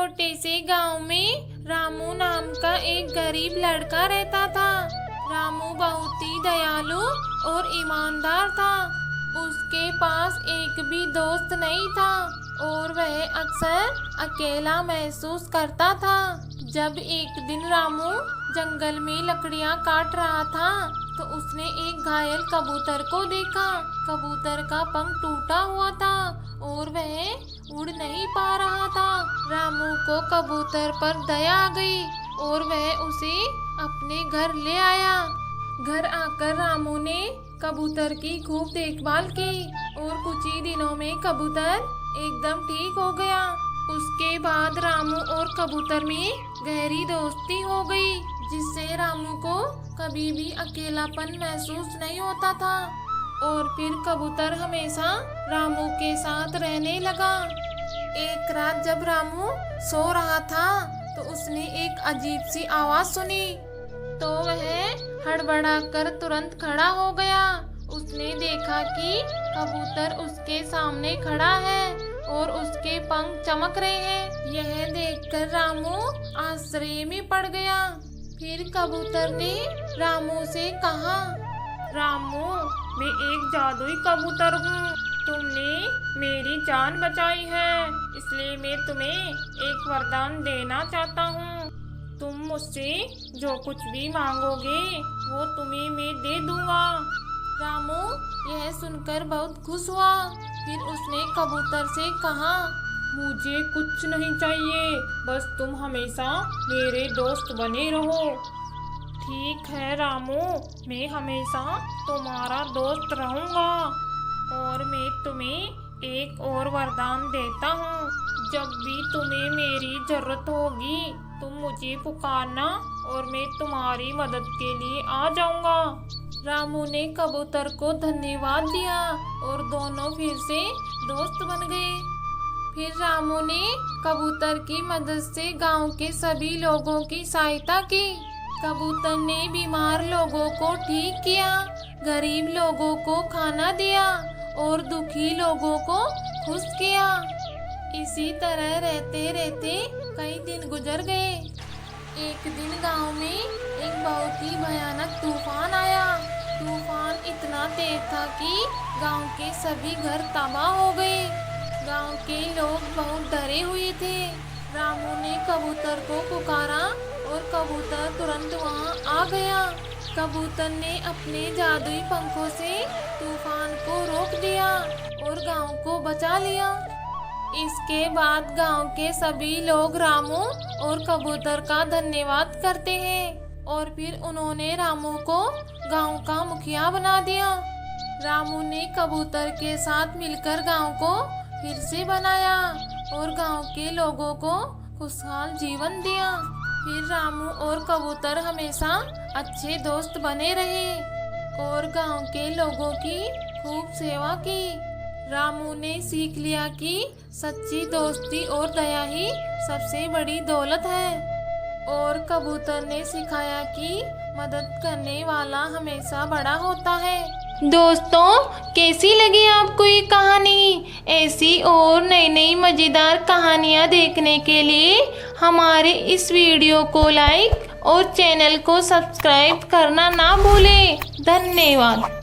छोटे से गांव में रामू नाम का एक गरीब लड़का रहता था। रामू बहुत ही दयालु और ईमानदार था। उसके पास एक भी दोस्त नहीं था और वह अक्सर अकेला महसूस करता था। जब एक दिन रामू जंगल में लकड़ियां काट रहा था तो उसने एक घायल कबूतर को देखा। कबूतर का पंख टूटा हुआ था और वह उड़ नहीं पा रहा था। रामू को कबूतर पर दया आ गई और वह उसे अपने घर ले आया। घर आकर रामू ने कबूतर की खूब देखभाल की और कुछ ही दिनों में कबूतर एकदम ठीक हो गया। उसके बाद रामू और कबूतर में गहरी दोस्ती हो गई, जिससे रामू को कभी भी अकेलापन महसूस नहीं होता था और फिर कबूतर हमेशा रामू के साथ रहने लगा। एक रात जब रामू सो रहा था तो उसने एक अजीब सी आवाज सुनी तो वह हड़बड़ाकर तुरंत खड़ा हो गया। उसने देखा कि कबूतर उसके सामने खड़ा है और उसके पंख चमक रहे हैं। यह देखकर रामू आश्चर्य में पड़ गया। फिर कबूतर ने रामू से कहा, रामू, मैं एक जादुई कबूतर हूँ। तुमने मेरी जान बचाई है, इसलिए मैं तुम्हें एक वरदान देना चाहता हूँ। तुम मुझसे जो कुछ भी मांगोगे वो तुम्हें मैं दे दूंगा। रामू यह सुनकर बहुत खुश हुआ। फिर उसने कबूतर से कहा, मुझे कुछ नहीं चाहिए, बस तुम हमेशा मेरे दोस्त बने रहो। ठीक है रामू, मैं हमेशा तुम्हारा दोस्त रहूंगा और मैं तुम्हें एक और वरदान देता हूँ। जब भी तुम्हें मेरी जरूरत होगी तुम मुझे पुकारना और मैं तुम्हारी मदद के लिए आ जाऊंगा। रामू ने कबूतर को धन्यवाद दिया और दोनों फिर से दोस्त बन गए। फिर रामू ने कबूतर की मदद से गांव के सभी लोगों की सहायता की। कबूतर ने बीमार लोगों को ठीक किया, गरीब लोगों को खाना दिया और दुखी लोगों को खुश किया। इसी तरह रहते रहते कई दिन गुजर गए। एक दिन गांव में एक बहुत ही भयानक तूफान आया। तूफान इतना तेज था कि गांव के सभी घर तबाह हो गए। गांव के लोग बहुत डरे हुए थे। रामू ने कबूतर को पुकारा और कबूतर तुरंत वहां आ गया। कबूतर ने अपने जादुई पंखों से तूफान को रोक दिया और गांव को बचा लिया। इसके बाद गांव के सभी लोग रामू और कबूतर का धन्यवाद करते हैं और फिर उन्होंने रामू को गांव का मुखिया बना दिया। रामू ने कबूतर के साथ मिलकर गांव को फिर से बनाया और गांव के लोगों को खुशहाल जीवन दिया। फिर रामू और कबूतर हमेशा अच्छे दोस्त बने रहे और गांव के लोगों की खूब सेवा की। रामू ने सीख लिया कि सच्ची दोस्ती और दया ही सबसे बड़ी दौलत है और कबूतर ने सिखाया कि मदद करने वाला हमेशा बड़ा होता है। दोस्तों, कैसी लगी आपको ये कहानी? ऐसी और नई नई मज़ेदार कहानियाँ देखने के लिए हमारे इस वीडियो को लाइक और चैनल को सब्सक्राइब करना ना भूलें। धन्यवाद।